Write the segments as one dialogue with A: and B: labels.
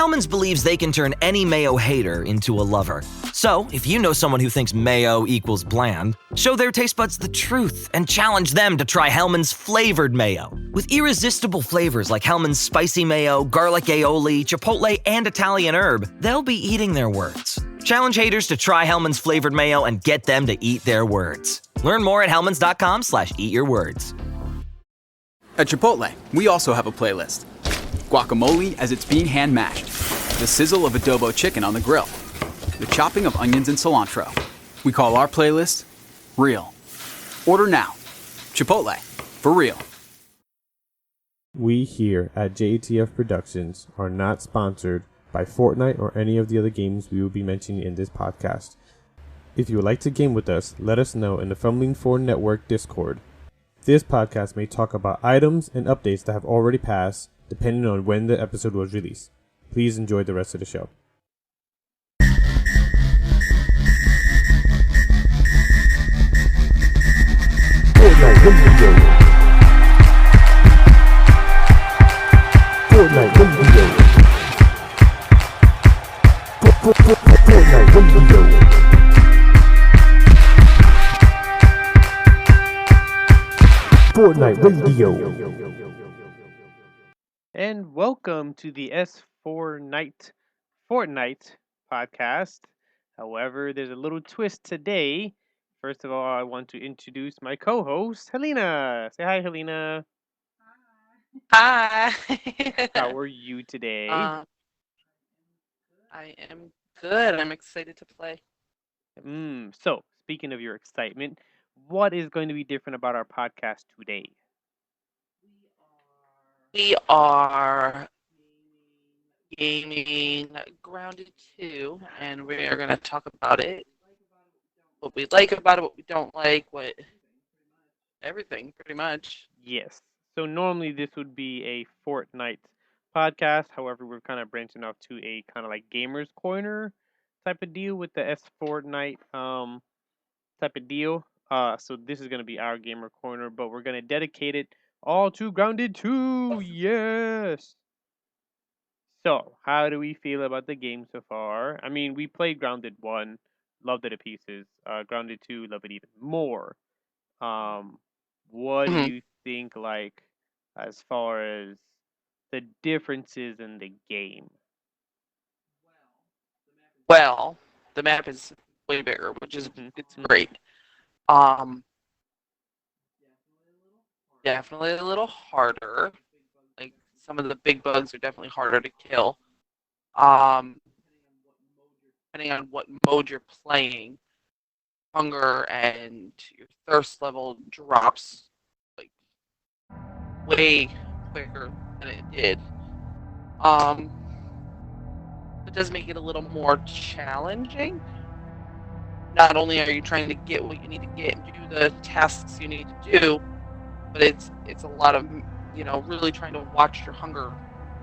A: Hellmann's believes they can turn any mayo hater into a lover. So, if you know someone who thinks mayo equals bland, show their taste buds the truth and challenge them to try Hellmann's flavored mayo. With irresistible flavors like Hellmann's spicy mayo, garlic aioli, chipotle, and Italian herb, they'll be eating their words. Challenge haters to try Hellmann's flavored mayo and get them to eat their words. Learn more at hellmanns.com/eatyourwords.
B: At Chipotle, we also have a playlist. Guacamole as it's being hand mashed, the sizzle of adobo chicken on the grill, the chopping of onions and cilantro. We call our playlist Real. Order now. Chipotle, for real.
C: We here at JATF Productions are not sponsored by Fortnite or any of the other games we will be mentioning in this podcast. If you would like to game with us, let us know in the Fumbling 4 Network Discord. This podcast may talk about items and updates that have already passed, depending on when the episode was released. Please enjoy the rest of the show. Fortnite Radio. Fortnite Radio. Fortnite Radio. Fortnite Radio.
D: And welcome to the S4 Nite Fortnite podcast. However, there's a little twist today. First of all, I want to introduce my co-host, Helena. Say hi, Helena.
E: Hi.
D: How are you today?
E: I am good. I'm excited to play.
D: So, speaking of your excitement, what is going to be different about our podcast today?
E: We are gaming Grounded 2, and we are going to talk about it. What we like about it, what we don't like, what everything, pretty much.
D: Yes. So normally this would be a Fortnite podcast. However, we're kind of branching off to a kind of like Gamers Corner type of deal with the S Fortnite type of deal. So this is going to be our Gamer Corner, but we're going to dedicate it all to Grounded 2. Yes. So, how do we feel about the game so far? I mean, we played Grounded 1, loved it to pieces. Grounded 2, love it even more. What do you think, like, as far as the differences in the game?
E: Well, the map is way bigger, which is it's great. Definitely a little harder. Like, some of the big bugs are definitely harder to kill. Depending on what mode you're playing, hunger and your thirst level drops like way quicker than it did. It does make it a little more challenging. Not only are you trying to get what you need to get and do the tasks you need to do, but it's a lot of, really trying to watch your hunger.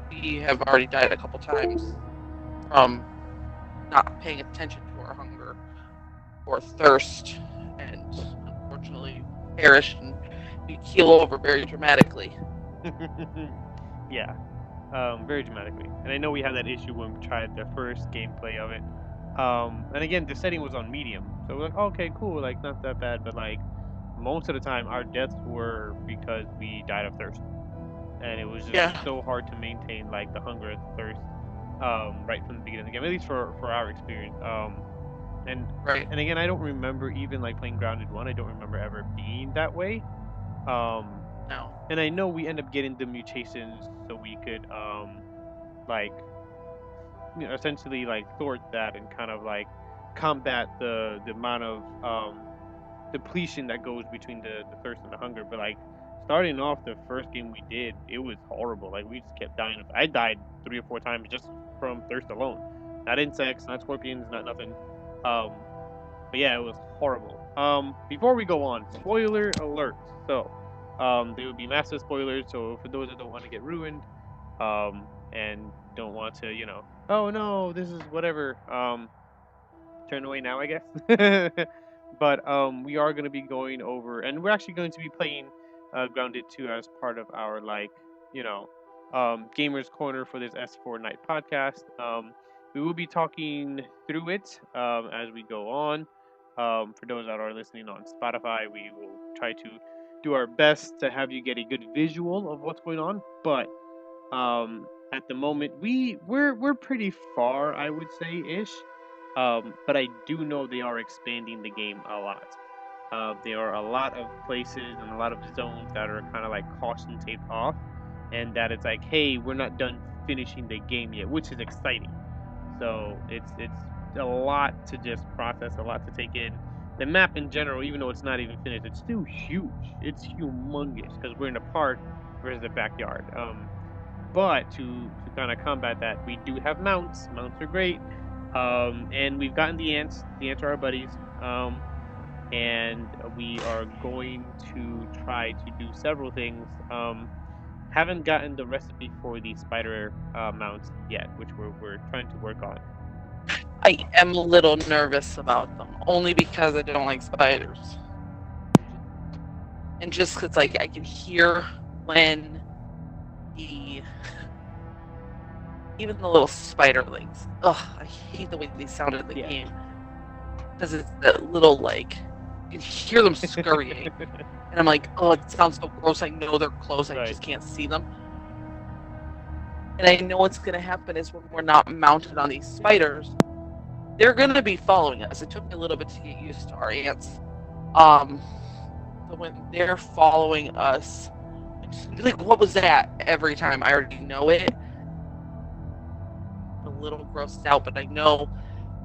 E: We have already died a couple times from not paying attention to our hunger or thirst, and unfortunately perish and we keel over very dramatically.
D: Yeah, very dramatically. And I know we had that issue when we tried the first gameplay of it. And again, the setting was on medium, so we're like, okay, cool, like not that bad, but like most of the time our deaths were because we died of thirst, and it was just so hard to maintain like the hunger and thirst right from the beginning of the game, at least for our experience. And again, I don't remember even like playing Grounded 1. I don't remember ever being that way.
E: No.
D: And I know we end up getting the mutations so we could essentially like thwart that and kind of like combat the amount of depletion that goes between the thirst and the hunger. But like starting off the first game we did, it was horrible. Like we just kept dying. I died 3 or 4 times just from thirst alone. Not insects, not scorpions, not nothing. But yeah, it was horrible. Before we go on, spoiler alert. So there will be massive spoilers. So for those that don't want to get ruined, and don't want to, oh no, this is whatever. Turn away now, I guess. But we are going to be going over, and we're actually going to be playing Grounded 2 as part of our Gamers Corner for this S4 Nite podcast. We will be talking through it as we go on. For those that are listening on Spotify, we will try to do our best to have you get a good visual of what's going on. But at the moment, we're pretty far, I would say, ish. But I do know they are expanding the game a lot. There are a lot of places and a lot of zones that are kind of like caution taped off, and that it's like, hey, we're not done finishing the game yet, which is exciting. So it's a lot to just process, a lot to take in. The map in general, even though it's not even finished, it's still huge. It's humongous because we're in a park versus a backyard. But to kind of combat that, we do have mounts. Mounts are great. And we've gotten the ants. The ants are our buddies. And we are going to try to do several things. Haven't gotten the recipe for the spider mounts yet, which we're trying to work on.
E: I am a little nervous about them, only because I don't like spiders. And just because like I can hear when even the little spiderlings. Ugh, I hate the way they sound in the game. Because it's that little like you can hear them scurrying. And I'm like, oh, it sounds so gross. I know they're close. I just can't see them. And I know what's going to happen is when we're not mounted on these spiders, they're going to be following us. It took me a little bit to get used to our ants. But when they're following us, like, what was that? Every time I already know it. I'm a little grossed out, but I know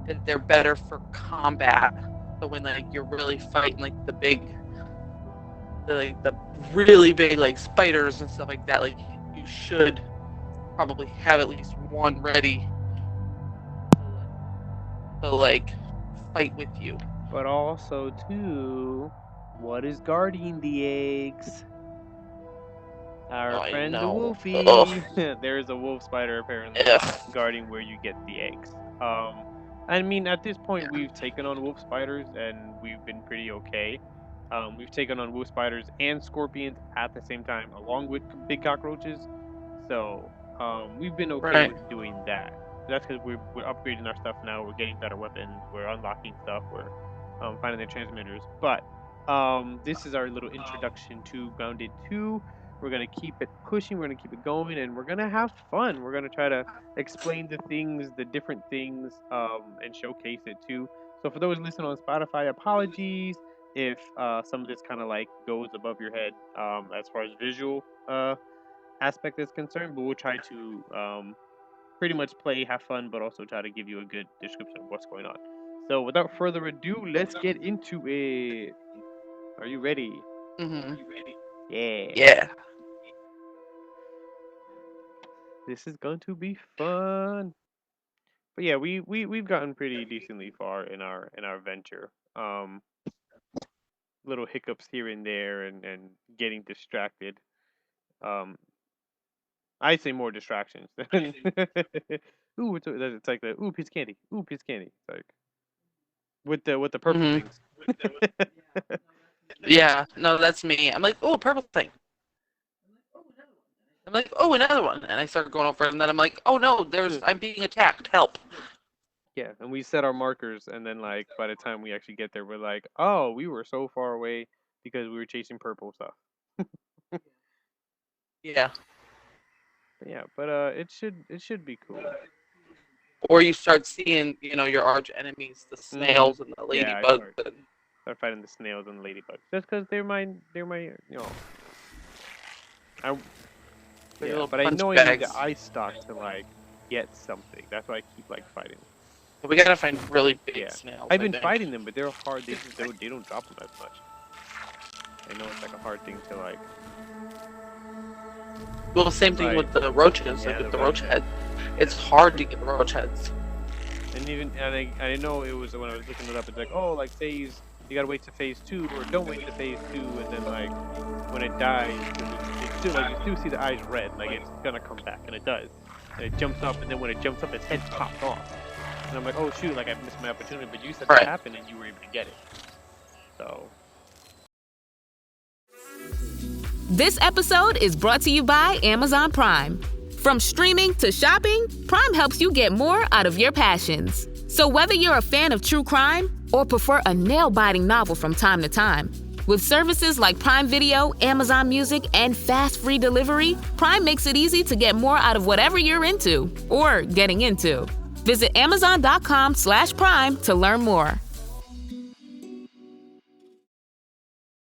E: that they're better for combat. So when like you're really fighting like the really big like spiders and stuff like that, like you should probably have at least one ready to like fight with you.
D: But also too, what is guarding the eggs? Our friend the Wolfie. There is a wolf spider apparently guarding where you get the eggs. I mean, at this point, we've taken on wolf spiders, and we've been pretty okay. We've taken on wolf spiders and scorpions at the same time, along with big cockroaches. So, we've been okay with doing that. That's because we're upgrading our stuff now. We're getting better weapons. We're unlocking stuff. We're finding the transmitters. But this is our little introduction to Grounded 2. We're going to keep it pushing, we're going to keep it going, and we're going to have fun. We're going to try to explain the things, the different things, and showcase it too. So for those listening on Spotify, apologies if some of this kind of like goes above your head as far as visual aspect is concerned, but we'll try to pretty much play, have fun, but also try to give you a good description of what's going on. So without further ado, let's get into it. Are you ready?
E: Mm-hmm.
D: Are you ready? Yeah.
E: Yeah.
D: This is going to be fun. But yeah, we've gotten pretty decently far in our venture. Little hiccups here and there, and getting distracted. I say more distractions. Ooh, it's like the piece of candy. Ooh, piece of candy. It's like with the purple things.
E: Yeah, no, that's me. I'm like, oh, purple thing. I'm like, oh, another one, and I start going over it, and then I'm like, oh no, I'm being attacked. Help!
D: Yeah, and we set our markers, and then like by the time we actually get there, we're like, oh, we were so far away because we were chasing purple stuff.
E: Yeah.
D: But it should be cool.
E: Or you start seeing, your arch enemies, the snails and the ladybugs.
D: Start fighting the snails and the ladybugs, just because they're my but I know I need the ice stock to like get something. That's why I keep like fighting.
E: We gotta find really big snails.
D: I've been fighting them, but they're hard. They don't drop them as much. I know it's like a hard thing to like.
E: Well, same thing with the roaches. Like with the roach head, it's hard to get the roach heads.
D: And I know it was when I was looking it up. It's like, oh, like phase. You gotta wait to phase 2, or don't wait to phase 2, and then like when it dies, it's still like you still see the eyes red, like it's gonna come back, and it does. And it jumps up, and then when it jumps up, its head pops off. And I'm like, oh shoot, like I missed my opportunity. But you said that happened, and you were able to get it. So.
F: This episode is brought to you by Amazon Prime. From streaming to shopping, Prime helps you get more out of your passions. So whether you're a fan of true crime or prefer a nail-biting novel from time to time, with services like Prime Video, Amazon Music, and fast free delivery, Prime makes it easy to get more out of whatever you're into or getting into. Visit Amazon.com/Prime to learn more.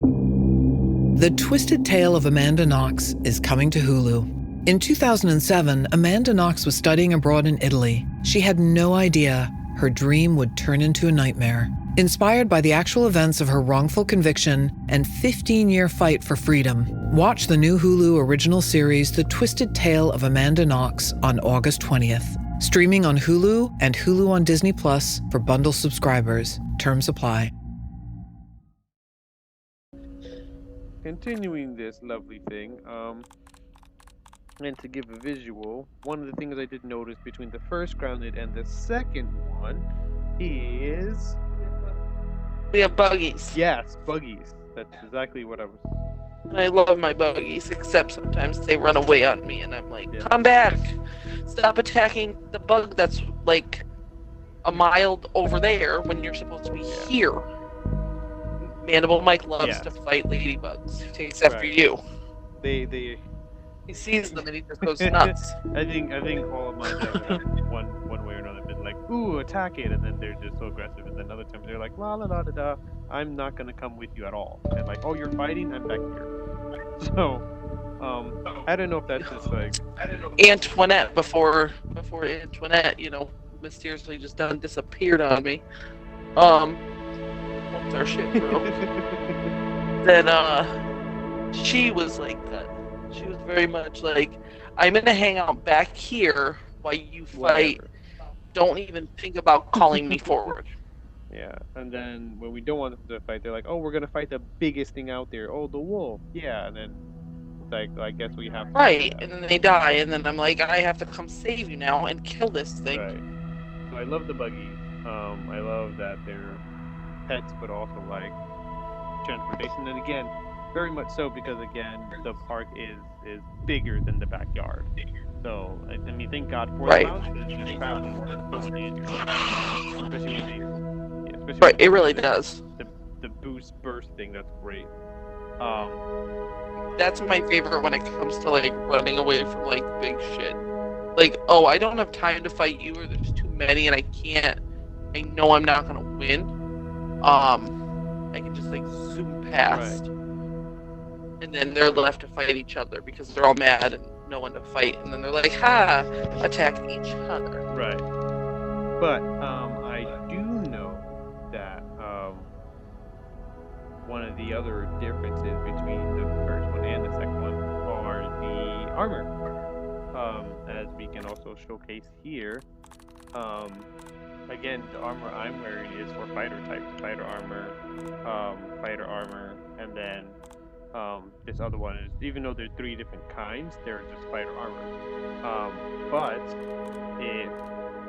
G: The Twisted Tale of Amanda Knox is coming to Hulu. In 2007, Amanda Knox was studying abroad in Italy. She had no idea her dream would turn into a nightmare. Inspired by the actual events of her wrongful conviction and 15-year fight for freedom, watch the new Hulu original series, The Twisted Tale of Amanda Knox, on August 20th. Streaming on Hulu and Hulu on Disney Plus for bundle subscribers. Terms apply.
D: Continuing this lovely thing, and to give a visual, one of the things I did notice between the first grounded and the second one is...
E: We have buggies.
D: Yes, buggies. That's exactly what I was...
E: I love my buggies, except sometimes they run away on me, and I'm like, come back! Stop attacking the bug that's, like, a mile over there when you're supposed to be here. Mandible Mike loves to fight ladybugs. He takes after you.
D: They
E: He sees them and he just goes nuts.
D: I think all of mine have one way or another been like, ooh, attack it, and then they're just so aggressive, and then other times they're like, la la la da da, I'm not gonna come with you at all, and like, oh, you're fighting, I'm back here. So, I don't know if that's just like
E: Antoinette before Antoinette, mysteriously just disappeared on me. Once our shit broke, then she was like that. She was very much like, I'm gonna hang out back here while you fight.
D: Whatever.
E: Don't even think about calling me forward.
D: Yeah, and then when we don't want them to fight, they're like, oh, we're gonna fight the biggest thing out there. Oh, the wolf. Yeah, and then it's like, I guess we have to.
E: Right, and then they die, and then I'm like, I have to come save you now and kill this thing.
D: Right. So I love the buggies. I love that they're pets, but also like transportation. And again, very much so, because again, the park is bigger than the backyard. So I mean, thank God for the mountains. Especially when
E: Right, it really does.
D: The boost burst thing, that's great.
E: That's my favorite when it comes to like running away from like big shit. Like, oh, I don't have time to fight you, or there's too many and I know I'm not gonna win. I can just like zoom past.
D: Right.
E: And then they're left to fight each other because they're all mad and no one to fight, and then they're like, ha, attack each other.
D: Right. But I do know that one of the other differences between the first one and the second one are the armor. As we can also showcase here. Again, the armor I'm wearing is for fighter types, fighter armor, and then this other one is, even though there's 3 different kinds, they're just fighter armor. But if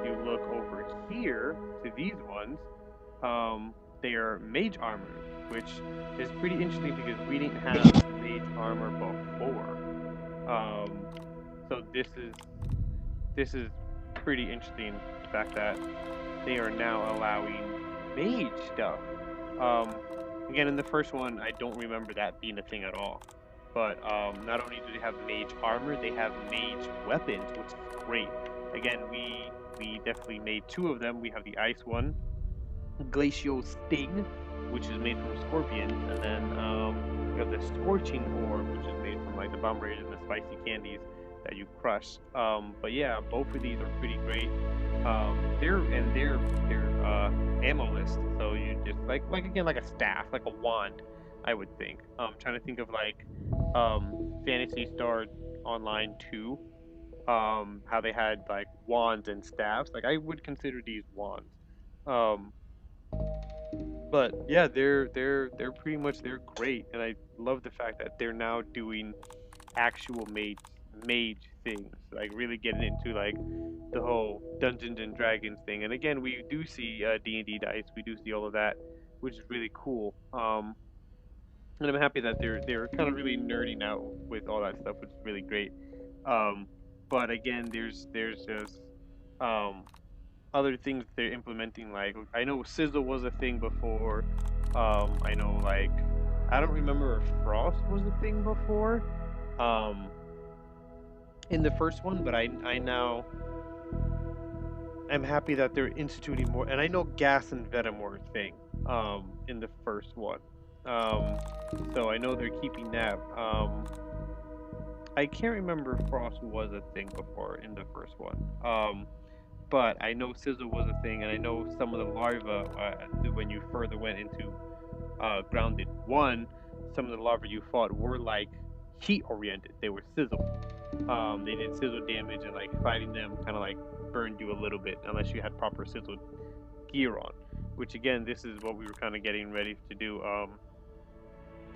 D: you look over here to these ones, they are mage armor, which is pretty interesting because we didn't have mage armor before. So this is pretty interesting, the fact that they are now allowing mage stuff. Again, in the first one, I don't remember that being a thing at all. But not only do they have mage armor, they have mage weapons, which is great. Again, we definitely made 2 of them. We have the ice one, Glacial Sting, which is made from scorpions, and then we have the Scorching Orb, which is made from like the bomb rays and the spicy candies that you crush. But yeah, both of these are pretty great. They're ammo-less, so you just like again, like a staff, like a wand, I would think. Trying to think of like Phantasy Star Online 2, how they had like wands and staffs. Like I would consider these wands. But yeah, they're pretty much, they're great, and I love the fact that they're now doing actual mage things, like really getting into like the whole Dungeons and Dragons thing. And again, we do see D&D dice, we do see all of that, which is really cool. And I'm happy that they're kind of really nerding out with all that stuff, which is really great. but again, there's just other things they're implementing. Like I know sizzle was a thing before. I know like I don't remember if frost was a thing before. In the first one, but I now I'm happy that they're instituting more. And I know gas and venom were a thing in the first one. So I know they're keeping that. I can't remember if frost was a thing before in the first one. But I know sizzle was a thing, and I know some of the larvae when you further went into Grounded 1, some of the larvae you fought were like heat oriented. They were sizzle. They did sizzle damage, and like fighting them kind of like burned you a little bit unless you had proper sizzle gear on. Which again, this is what we were kind of getting ready to do.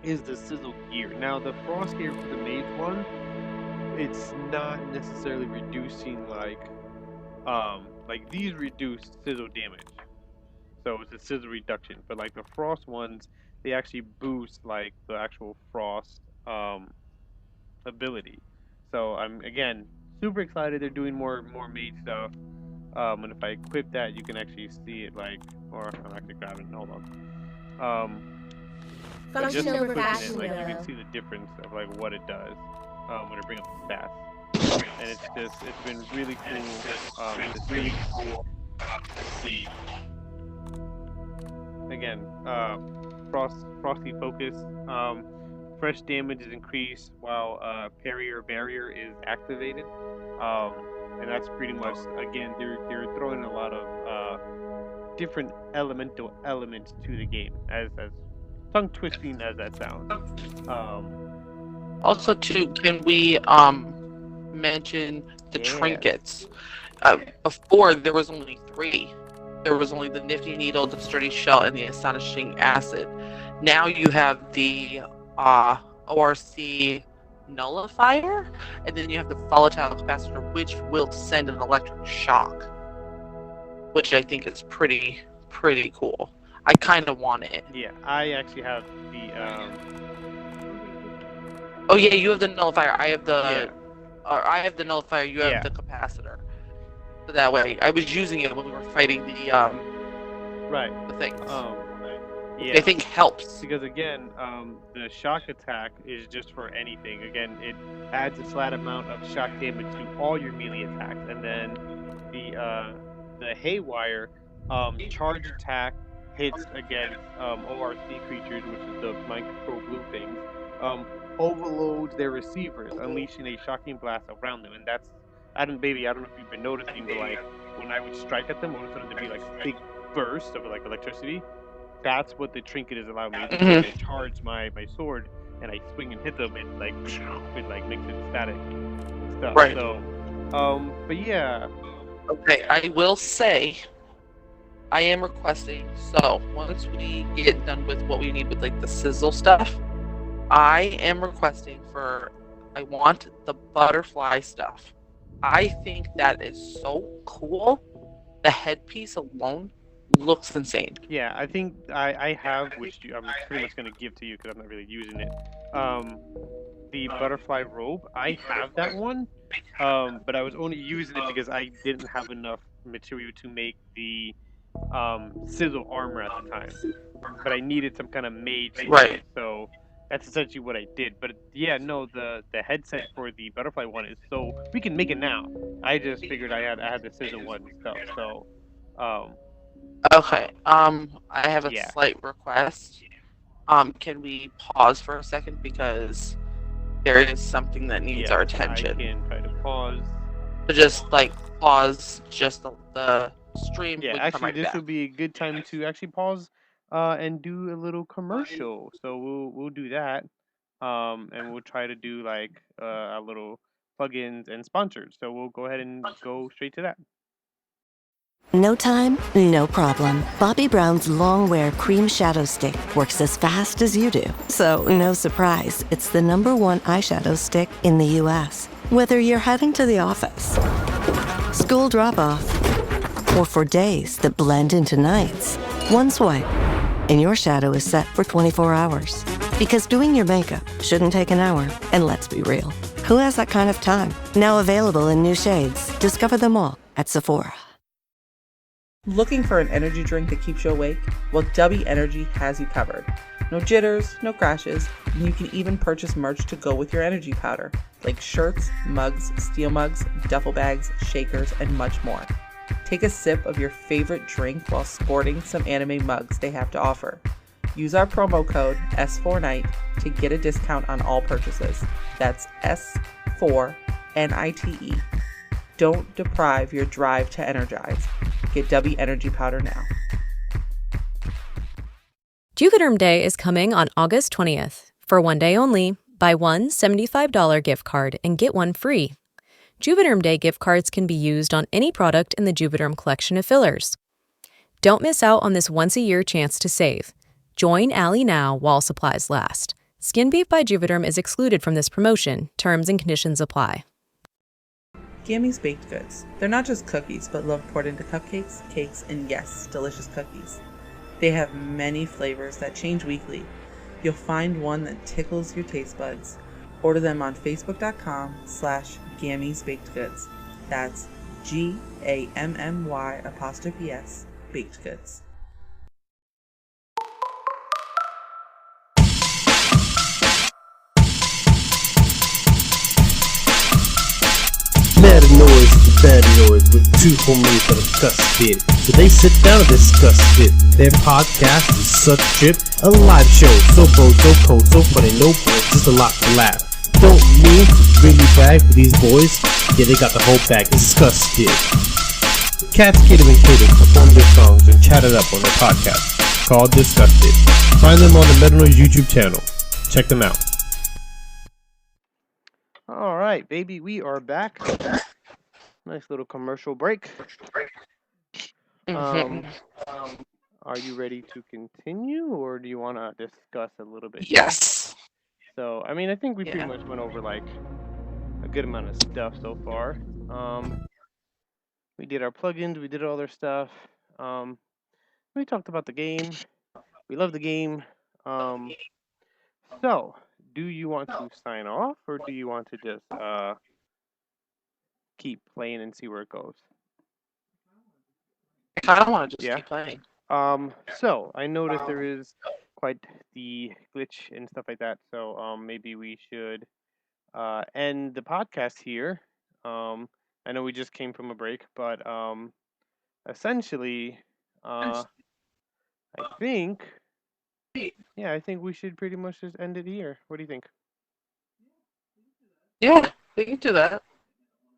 D: Is the sizzle gear. Now the frost gear for the mage one, it's not necessarily reducing like these reduce sizzle damage. So it's a sizzle reduction. But like the frost ones, they actually boost like the actual frost ability. So I'm again super excited they're doing more mage stuff. And if I equip that, you can actually see it like, or I'm actually grabbing it, hold on. But just
H: Functional
D: clicking it,
H: fashion
D: like you
H: wheel.
D: can see the difference of like what it does when I bring up the stats. And it's been really cool to see. Again, frosty focus. Fresh damage is increased while barrier is activated. And that's pretty much, again, they're throwing a lot of different elemental elements to the game, as tongue twisting as that sounds.
E: Also, too, can we mention the trinkets? Before there was only 3. There was only the Nifty Needle, the Sturdy Shell, and the Astonishing Acid. Now you have the ORC Nullifier, and then you have the Volatile Capacitor, which will send an electric shock, which I think is pretty cool. I kind of want it.
D: Yeah, I actually have the.
E: Oh yeah, you have the Nullifier. I have the.
D: Yeah.
E: I have the Nullifier. You have the Capacitor. So that way, I was using it when we were fighting the
D: right.
E: the things.
D: Yeah.
E: I think helps.
D: Because again, the shock attack is just for anything. Again, it adds a flat amount of shock damage to all your melee attacks, and then the Haywire charge attack hits against ORC creatures, which is the mind control blue things. Overloads their receivers, unleashing a shocking blast around them, and that's I don't know if you've been noticing, but like when I would strike at them, all of a sudden there'd be like big bursts of like electricity. That's what the trinket is allowing me to do. I charge my sword and I swing and hit them, and like it makes it static stuff.
E: Right.
D: So, but yeah.
E: Okay, I will say, I am requesting. So once we get done with what we need with like the sizzle stuff, I am requesting for. I want the butterfly stuff. I think that is so cool. The headpiece alone looks insane.
D: Yeah, I think I have, which I'm pretty much going to give to you because I'm not really using it. The butterfly robe, I have that one, but I was only using it because I didn't have enough material to make the sizzle armor at the time. But I needed some kind of mage,
E: right?
D: So that's essentially what I did. But yeah, no, the headset for the butterfly one is so we can make it now. I just figured I had the sizzle one and stuff. So
E: okay. I have a slight request. Can we pause for a second because there is something that needs our attention.
D: I can try to pause.
E: So just like pause just the stream.
D: Yeah, actually, this would be a good time to actually pause and do a little commercial. So we'll do that, and we'll try to do like a little plugins and sponsors. So we'll go ahead and go straight to that.
H: No time, no problem. Bobbi Brown's Longwear Cream Shadow Stick works as fast as you do. So, no surprise, it's the #1 eyeshadow stick in the U.S. Whether you're heading to the office, school drop-off, or for days that blend into nights, one swipe, and your shadow is set for 24 hours. Because doing your makeup shouldn't take an hour, and let's be real, Who has that kind of time? Now available in new shades. Discover them all at Sephora.
I: Looking for an energy drink that keeps you awake? Well, W Energy has you covered. No jitters, no crashes, and you can even purchase merch to go with your energy powder, like shirts, mugs, steel mugs, duffel bags, shakers, and much more. Take a sip of your favorite drink while sporting some anime mugs they have to offer. Use our promo code S4NITE to get a discount on all purchases. That's S4NITE. Don't deprive your drive to energize. Get W Energy Powder now.
J: Juvederm Day is coming on August 20th. For one day only, buy one $75 gift card and get one free. Juvederm Day gift cards can be used on any product in the Juvederm collection of fillers. Don't miss out on this once-a-year chance to save. Join Allie now while supplies last. Skin Beef by Juvederm is excluded from this promotion. Terms and conditions apply.
I: Gammy's Baked Goods. They're not just cookies, but love poured into cupcakes, cakes, and yes, delicious cookies. They have many flavors that change weekly. You'll find one that tickles your taste buds. Order them on Facebook.com/Gammy's Baked Goods. That's GAMMY' Baked Goods.
K: Mad noise is bad noise with two homies that are disgusted. So they sit down and discuss it. Their podcast is such trip, a live show. So bro, so cold, so funny, no points, just a lot to laugh. Don't mean to really brag for these boys. Yeah, they got the whole bag, disgusted. Cats Cater and Cater perform their songs and chat it up on their podcast called Disgusted. Find them on the Mad Noise YouTube channel. Check them out.
D: All right, baby, we are back. Nice little commercial break. Are you ready to continue, or do you want to discuss a little bit?
E: Yes.
D: So, I mean, I think we pretty much went over like a good amount of stuff so far. We did our plugins, we did all their stuff. We talked about the game. We love the game. So, do you want to sign off, or do you want to just keep playing and see where it goes?
E: I kind of want to just keep playing.
D: So I noticed there is quite the glitch and stuff like that. So maybe we should end the podcast here. I know we just came from a break, but essentially, I think we should pretty much just end it here. What do you think?
E: Yeah, we can do that.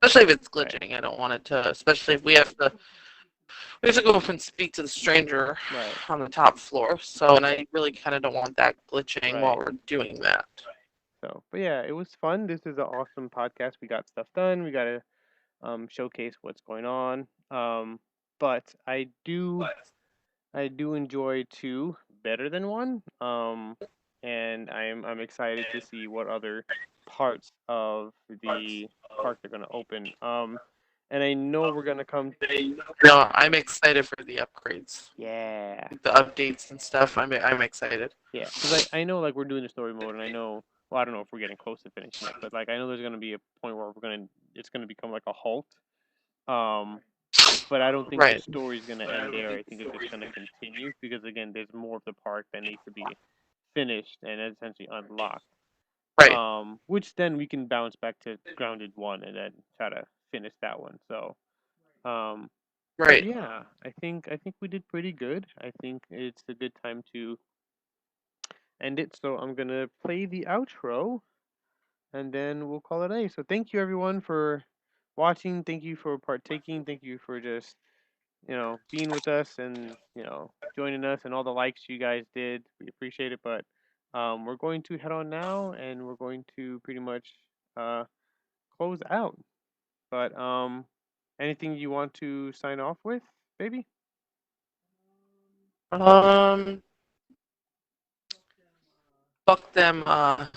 E: Especially if it's glitching. I don't want it to, especially if we have to go up and speak to the stranger on the top floor. So, and I really kind of don't want that glitching while we're doing that.
D: So, but yeah, it was fun. This is an awesome podcast. We got stuff done. We got to showcase what's going on. But I do enjoy two better than one. And I'm excited to see what other parts of the park they're going to open. And I know we're going to come...
E: No, I'm excited for the upgrades.
D: Yeah.
E: The updates and stuff, I'm excited.
D: Yeah, because I know like we're doing the story mode, and I know... Well, I don't know if we're getting close to finishing it, but like I know there's going to be a point where it's going to become like a halt. But I don't think the story's going to end there. I think it's just going to continue, because again, there's more of the park that needs to be finished and essentially unlocked.
E: Right.
D: Which then we can bounce back to Grounded 1 and then try to finish that one. So,
E: right.
D: Yeah, I think we did pretty good. I think it's a good time to end it. So I'm gonna play the outro, and then we'll call it a day. So thank you everyone for watching. Thank you for partaking. Thank you for just being with us and joining us, and all the likes you guys did. We appreciate it. But we're going to head on now, and we're going to pretty much close out. But anything you want to sign off with, baby?
E: Fuck them bomb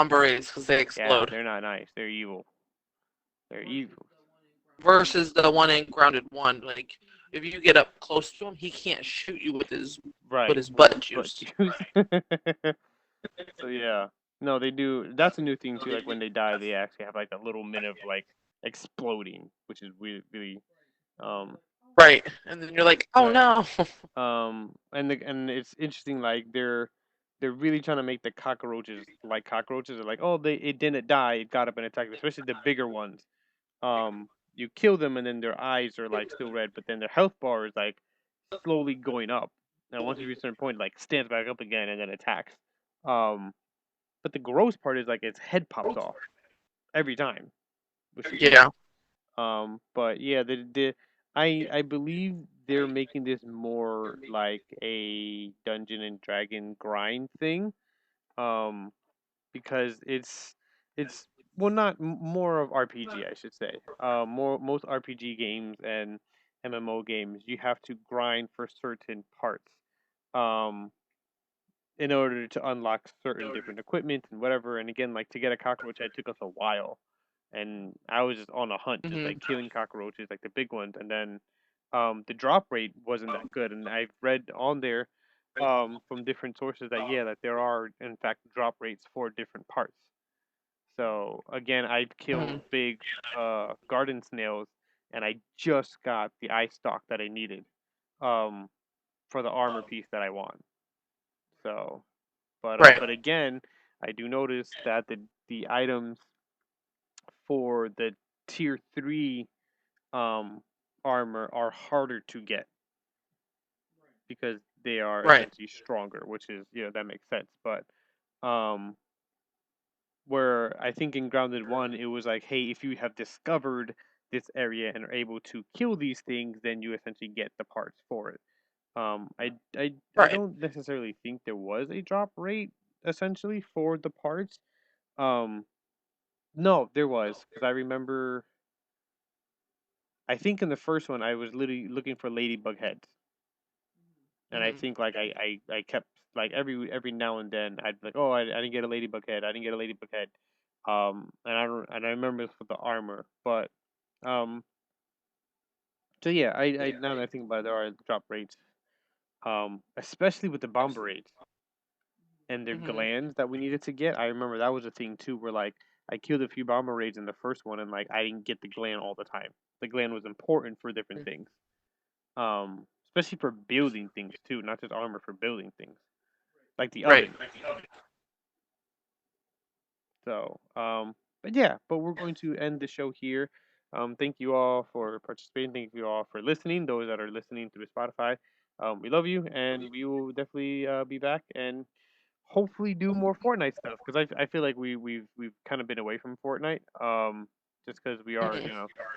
E: berets, because they explode.
D: Yeah, they're not nice. They're evil. They're evil.
E: Versus the one in Grounded 1, like if you get up close to him, he can't shoot you with his butt juice.
D: So yeah. No, they do. That's a new thing too. Like when they die, they actually have like a little minute of like exploding, which is really, really, um,
E: Right. And then you're like, oh no.
D: and it's interesting. Like they're really trying to make the cockroaches like cockroaches. They're like, oh, it didn't die. It got up and attacked, especially the bigger ones. You kill them and then their eyes are like still red, but then their health bar is like slowly going up. And once you reach a certain point, like stands back up again and then attacks. Um, but the gross part is like its head pops off every time, which is weird.
E: Yeah.
D: But yeah, I believe they're making this more like a Dungeon and Dragon grind thing. Um, because it's well not more of RPG I should say. Most RPG games and MMO games you have to grind for certain parts. Um, in order to unlock certain different equipment and whatever. And again, like to get a cockroach head took us a while, and I was just on a hunt, just like killing cockroaches, like the big ones. And then the drop rate wasn't that good, and I've read on there from different sources that yeah, that there are in fact drop rates for different parts. So again, I killed big garden snails, and I just got the eye stalk that I needed um, for the armor piece that I want. So
E: Right.
D: but again, I do notice that the items for the tier 3 um armor are harder to get because they are
E: Right.
D: essentially stronger, which is that makes sense. But um where I think in Grounded 1 it was like, hey, if you have discovered this area and are able to kill these things, then you essentially get the parts for it. I
E: Right.
D: don't necessarily think there was a drop rate essentially for the parts. Um, no, there was because I remember. I think in the first one I was literally looking for ladybug heads, and I think like I kept like every now and then I'd be like, oh, I didn't get a ladybug head. I didn't get a ladybug head. And I remember this for the armor, but um, so yeah, I now that I think about it, there are drop rates. Especially with the bomber raids and their glands that we needed to get. I remember that was a thing too, where like I killed a few bomber raids in the first one, and like I didn't get the gland all the time. The gland was important for different things, especially for building things too, not just armor, for building things like the
E: Right.
D: oven. So, but we're going to end the show here. Thank you all for participating. Thank you all for listening. Those that are listening through Spotify, we love you, and we will definitely be back and hopefully do more Fortnite stuff because I feel like we've kind of been away from Fortnite. Just because we are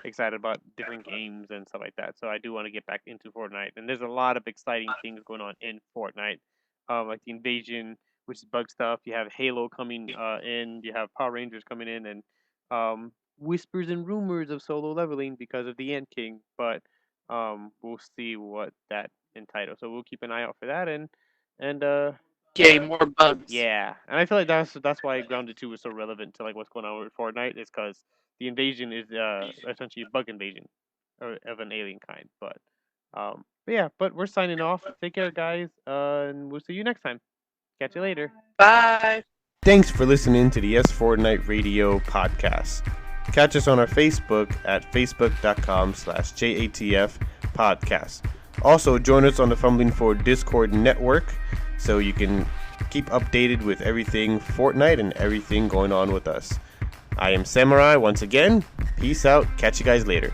D: excited about different games and stuff like that. So I do want to get back into Fortnite, and there's a lot of exciting things going on in Fortnite, like the invasion, which is bug stuff. You have Halo coming in. You have Power Rangers coming in, and whispers and rumors of solo leveling because of the Ant King. But we'll see what that entitles. So we'll keep an eye out for that, and
E: Yay, more bugs.
D: yeah, and I feel like that's why Grounded 2 is so relevant to like what's going on with Fortnite is because the invasion is essentially a bug invasion of an alien kind. But we're signing off. Take care, guys, and we'll see you next time. Catch you later.
E: Bye.
C: Thanks for listening to the S Fortnite Radio podcast. Catch us on our Facebook at facebook.com/JATF podcast. Also, join us on the Fumbling Forward Discord network so you can keep updated with everything Fortnite and everything going on with us. I am Samurai once again. Peace out. Catch you guys later.